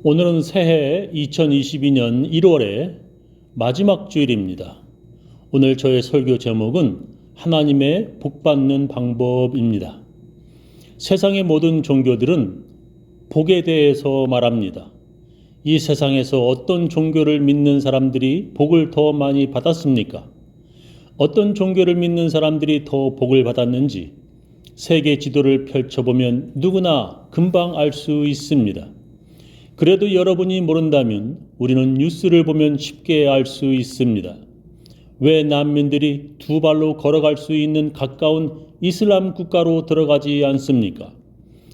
오늘은 새해 2022년 1월의 마지막 주일입니다. 오늘 저의 설교 제목은 하나님의 복받는 방법입니다. 세상의 모든 종교들은 복에 대해서 말합니다. 이 세상에서 어떤 종교를 믿는 사람들이 복을 더 많이 받았습니까? 어떤 종교를 믿는 사람들이 더 복을 받았는지 세계 지도를 펼쳐보면 누구나 금방 알 수 있습니다. 그래도 여러분이 모른다면 우리는 뉴스를 보면 쉽게 알 수 있습니다. 왜 난민들이 두 발로 걸어갈 수 있는 가까운 이슬람 국가로 들어가지 않습니까?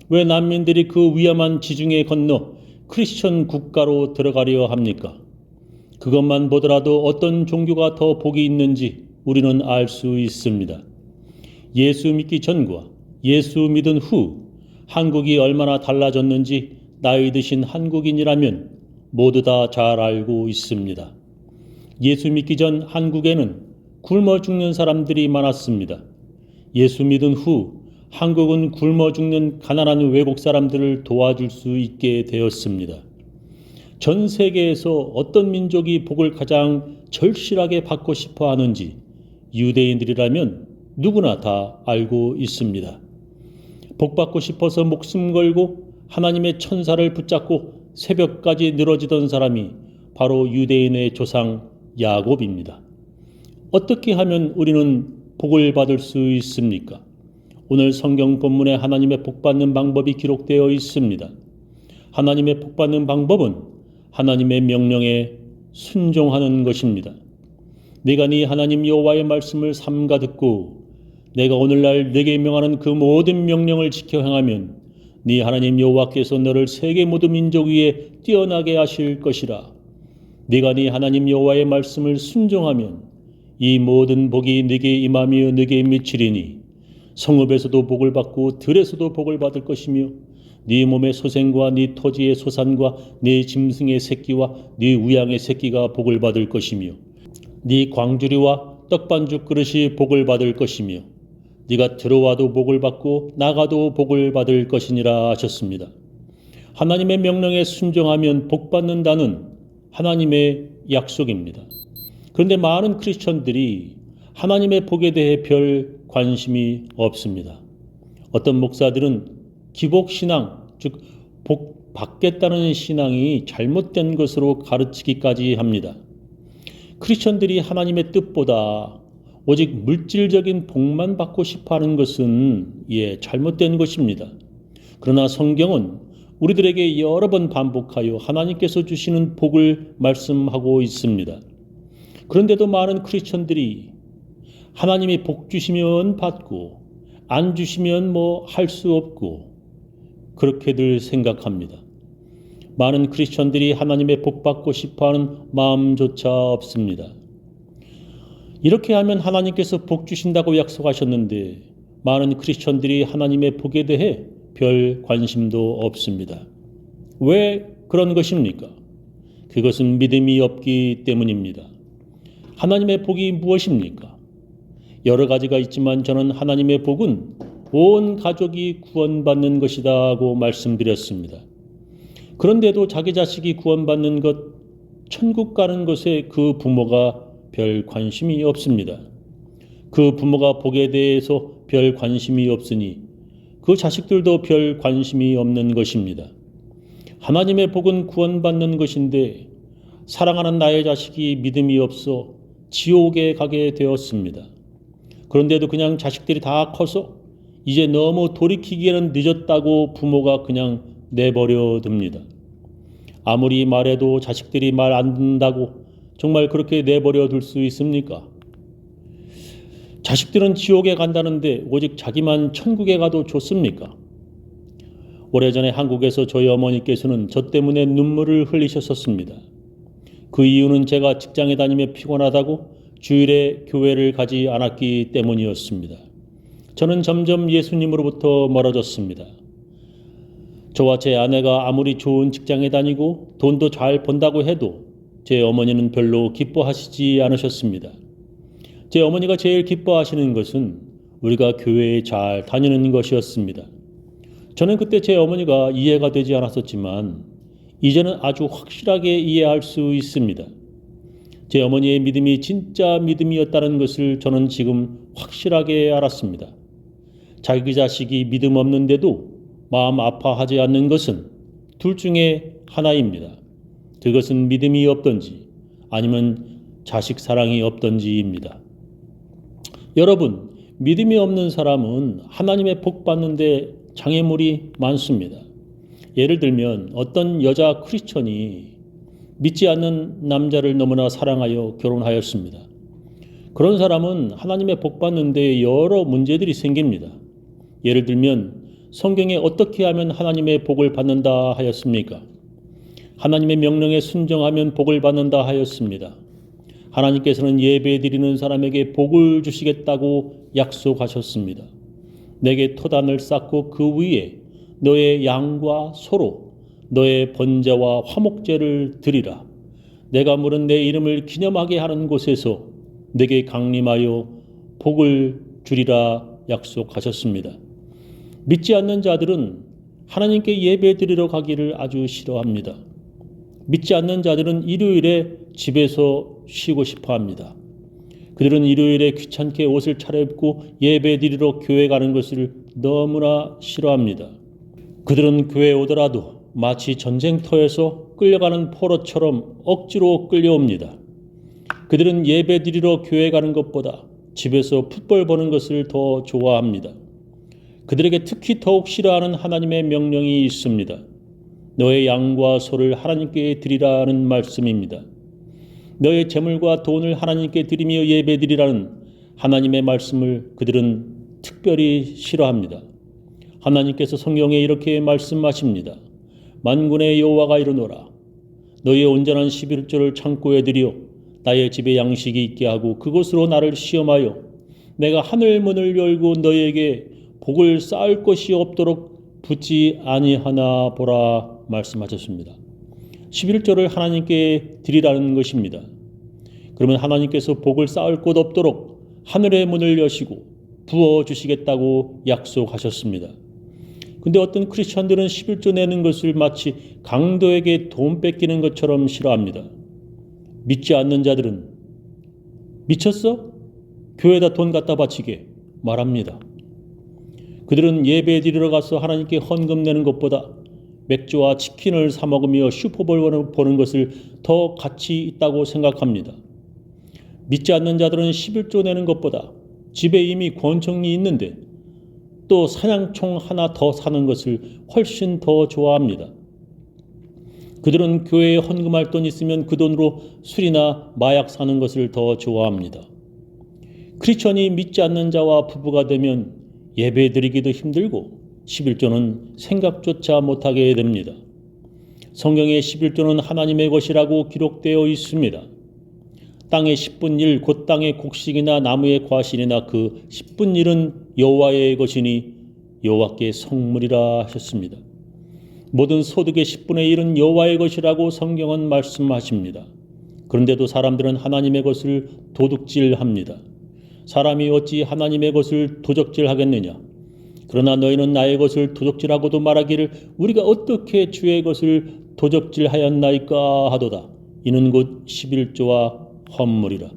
왜 난민들이 그 위험한 지중해 건너 크리스천 국가로 들어가려 합니까? 그것만 보더라도 어떤 종교가 더 복이 있는지 우리는 알 수 있습니다. 예수 믿기 전과 예수 믿은 후 한국이 얼마나 달라졌는지 나이 드신 한국인이라면 모두 다 잘 알고 있습니다. 예수 믿기 전 한국에는 굶어 죽는 사람들이 많았습니다. 예수 믿은 후 한국은 굶어 죽는 가난한 외국 사람들을 도와줄 수 있게 되었습니다. 전 세계에서 어떤 민족이 복을 가장 절실하게 받고 싶어 하는지 유대인들이라면 누구나 다 알고 있습니다. 복 받고 싶어서 목숨 걸고 하나님의 천사를 붙잡고 새벽까지 늘어지던 사람이 바로 유대인의 조상 야곱입니다. 어떻게 하면 우리는 복을 받을 수 있습니까? 오늘 성경 본문에 하나님의 복받는 방법이 기록되어 있습니다. 하나님의 복받는 방법은 하나님의 명령에 순종하는 것입니다. 내가 네 하나님 여호와의 말씀을 삼가 듣고 내가 오늘날 네게 명하는 그 모든 명령을 지켜 행하면 네 하나님 여호와께서 너를 세계 모든 민족 위에 뛰어나게 하실 것이라. 네가 네 하나님 여호와의 말씀을 순종하면 이 모든 복이 네게 임하며 네게 미치리니 성읍에서도 복을 받고 들에서도 복을 받을 것이며 네 몸의 소생과 네 토지의 소산과 네 짐승의 새끼와 네 우양의 새끼가 복을 받을 것이며 네 광주리와 떡반죽 그릇이 복을 받을 것이며 네가 들어와도 복을 받고 나가도 복을 받을 것이니라 하셨습니다. 하나님의 명령에 순종하면 복 받는다는 하나님의 약속입니다. 그런데 많은 크리스천들이 하나님의 복에 대해 별 관심이 없습니다. 어떤 목사들은 기복신앙, 즉 복 받겠다는 신앙이 잘못된 것으로 가르치기까지 합니다. 크리스천들이 하나님의 뜻보다 오직 물질적인 복만 받고 싶어하는 것은 잘못된 것입니다. 그러나 성경은 우리들에게 여러 번 반복하여 하나님께서 주시는 복을 말씀하고 있습니다. 그런데도 많은 크리스천들이 하나님이 복 주시면 받고 안 주시면 할 수 없고 그렇게들 생각합니다. 많은 크리스천들이 하나님의 복 받고 싶어하는 마음조차 없습니다. 이렇게 하면 하나님께서 복 주신다고 약속하셨는데 많은 크리스천들이 하나님의 복에 대해 별 관심도 없습니다. 왜 그런 것입니까? 그것은 믿음이 없기 때문입니다. 하나님의 복이 무엇입니까? 여러 가지가 있지만 저는 하나님의 복은 온 가족이 구원받는 것이다고 말씀드렸습니다. 그런데도 자기 자식이 구원받는 것, 천국 가는 것에 그 부모가 별 관심이 없습니다. 그 부모가 복에 대해서 별 관심이 없으니 그 자식들도 별 관심이 없는 것입니다. 하나님의 복은 구원받는 것인데 사랑하는 나의 자식이 믿음이 없어 지옥에 가게 되었습니다. 그런데도 그냥 자식들이 다 커서 이제 너무 돌이키기에는 늦었다고 부모가 그냥 내버려 둡니다. 아무리 말해도 자식들이 말 안 듣는다고 정말 그렇게 내버려 둘 수 있습니까? 자식들은 지옥에 간다는데 오직 자기만 천국에 가도 좋습니까? 오래전에 한국에서 저희 어머니께서는 저 때문에 눈물을 흘리셨었습니다. 그 이유는 제가 직장에 다니며 피곤하다고 주일에 교회를 가지 않았기 때문이었습니다. 저는 점점 예수님으로부터 멀어졌습니다. 저와 제 아내가 아무리 좋은 직장에 다니고 돈도 잘 번다고 해도 제 어머니는 별로 기뻐하시지 않으셨습니다. 제 어머니가 제일 기뻐하시는 것은 우리가 교회에 잘 다니는 것이었습니다. 저는 그때 제 어머니가 이해가 되지 않았었지만 이제는 아주 확실하게 이해할 수 있습니다. 제 어머니의 믿음이 진짜 믿음이었다는 것을 저는 지금 확실하게 알았습니다. 자기 자식이 믿음 없는데도 마음 아파하지 않는 것은 둘 중에 하나입니다. 그것은 믿음이 없던지 아니면 자식 사랑이 없던지입니다. 여러분, 믿음이 없는 사람은 하나님의 복 받는데 장애물이 많습니다. 예를 들면 어떤 여자 크리스천이 믿지 않는 남자를 너무나 사랑하여 결혼하였습니다. 그런 사람은 하나님의 복 받는데 여러 문제들이 생깁니다. 예를 들면 성경에 어떻게 하면 하나님의 복을 받는다 하였습니까? 하나님의 명령에 순종하면 복을 받는다 하였습니다. 하나님께서는 예배드리는 사람에게 복을 주시겠다고 약속하셨습니다. 내게 토단을 쌓고 그 위에 너의 양과 소로 너의 번제와 화목제를 드리라. 내가 물은 내 이름을 기념하게 하는 곳에서 내게 강림하여 복을 주리라 약속하셨습니다. 믿지 않는 자들은 하나님께 예배드리러 가기를 아주 싫어합니다. 믿지 않는 자들은 일요일에 집에서 쉬고 싶어 합니다. 그들은 일요일에 귀찮게 옷을 차려입고 예배드리러 교회 가는 것을 너무나 싫어합니다. 그들은 교회에 오더라도 마치 전쟁터에서 끌려가는 포로처럼 억지로 끌려옵니다. 그들은 예배드리러 교회 가는 것보다 집에서 풋볼 보는 것을 더 좋아합니다. 그들에게 특히 더욱 싫어하는 하나님의 명령이 있습니다. 너의 양과 소를 하나님께 드리라는 말씀입니다. 너의 재물과 돈을 하나님께 드리며 예배드리라는 하나님의 말씀을 그들은 특별히 싫어합니다. 하나님께서 성경에 이렇게 말씀하십니다. 만군의 여호와가 이르노라. 너의 온전한 11조를 창고에 들여 나의 집에 양식이 있게 하고 그곳으로 나를 시험하여 내가 하늘 문을 열고 너에게 복을 쌓을 것이 없도록 붙지 아니하나 보라 말씀하셨습니다. 11조를 하나님께 드리라는 것입니다. 그러면 하나님께서 복을 쌓을 곳 없도록 하늘의 문을 여시고 부어주시겠다고 약속하셨습니다. 근데 어떤 크리스천들은 11조 내는 것을 마치 강도에게 돈 뺏기는 것처럼 싫어합니다. 믿지 않는 자들은 미쳤어? 교회에다 돈 갖다 바치게 말합니다. 그들은 예배 드리러 가서 하나님께 헌금 내는 것보다 맥주와 치킨을 사 먹으며 슈퍼볼 보는 것을 더 가치 있다고 생각합니다. 믿지 않는 자들은 11조 내는 것보다 집에 이미 권총이 있는데 또 사냥총 하나 더 사는 것을 훨씬 더 좋아합니다. 그들은 교회에 헌금할 돈 있으면 그 돈으로 술이나 마약 사는 것을 더 좋아합니다. 크리스천이 믿지 않는 자와 부부가 되면 예배 드리기도 힘들고 11조는 생각조차 못하게 됩니다. 성경에 11조는 하나님의 것이라고 기록되어 있습니다. 땅의 10분 1, 곧 땅의 곡식이나 나무의 과실이나 그 10분 1은 여호와의 것이니 여호와께 성물이라 하셨습니다. 모든 소득의 10분의 1은 여호와의 것이라고 성경은 말씀하십니다. 그런데도 사람들은 하나님의 것을 도둑질합니다. 사람이 어찌 하나님의 것을 도적질하겠느냐? 그러나 너희는 나의 것을 도적질하고도 말하기를 우리가 어떻게 주의 것을 도적질하였나이까 하도다. 이는 곧 11조와 헌물이라.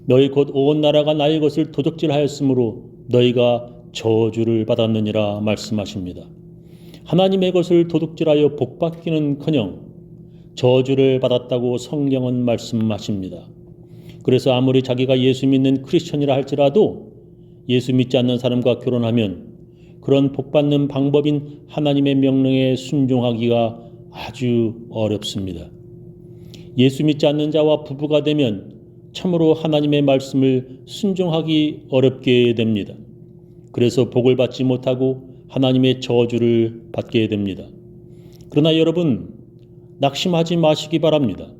너희 곧 온 나라가 나의 것을 도적질하였으므로 너희가 저주를 받았느니라 말씀하십니다. 하나님의 것을 도둑질하여 복받기는커녕 저주를 받았다고 성경은 말씀하십니다. 그래서 아무리 자기가 예수 믿는 크리스천이라 할지라도 예수 믿지 않는 사람과 결혼하면 그런 복받는 방법인 하나님의 명령에 순종하기가 아주 어렵습니다. 예수 믿지 않는 자와 부부가 되면 참으로 하나님의 말씀을 순종하기 어렵게 됩니다. 그래서 복을 받지 못하고 하나님의 저주를 받게 됩니다. 그러나 여러분, 낙심하지 마시기 바랍니다.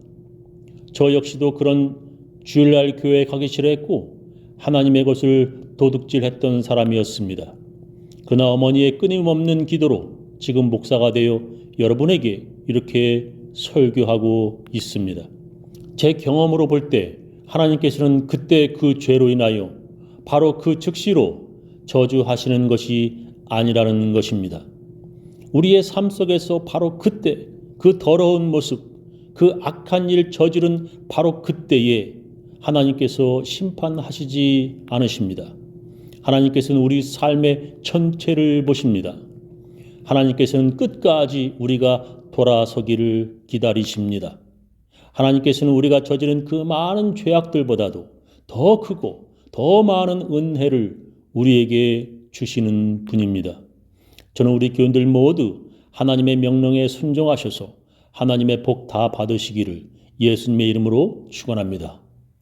저 역시도 그런 주일날 교회에 가기 싫어했고 하나님의 것을 도둑질했던 사람이었습니다. 그러나 어머니의 끊임없는 기도로 지금 목사가 되어 여러분에게 이렇게 설교하고 있습니다. 제 경험으로 볼 때 하나님께서는 그때 그 죄로 인하여 바로 그 즉시로 저주하시는 것이 아니라는 것입니다. 우리의 삶 속에서 바로 그때 그 더러운 모습, 그 악한 일 저지른 바로 그때에 하나님께서 심판하시지 않으십니다. 하나님께서는 우리 삶의 전체를 보십니다. 하나님께서는 끝까지 우리가 돌아서기를 기다리십니다. 하나님께서는 우리가 저지른 그 많은 죄악들보다도 더 크고 더 많은 은혜를 우리에게 주시는 분입니다. 저는 우리 교인들 모두 하나님의 명령에 순종하셔서 하나님의 복 다 받으시기를 예수님의 이름으로 축원합니다.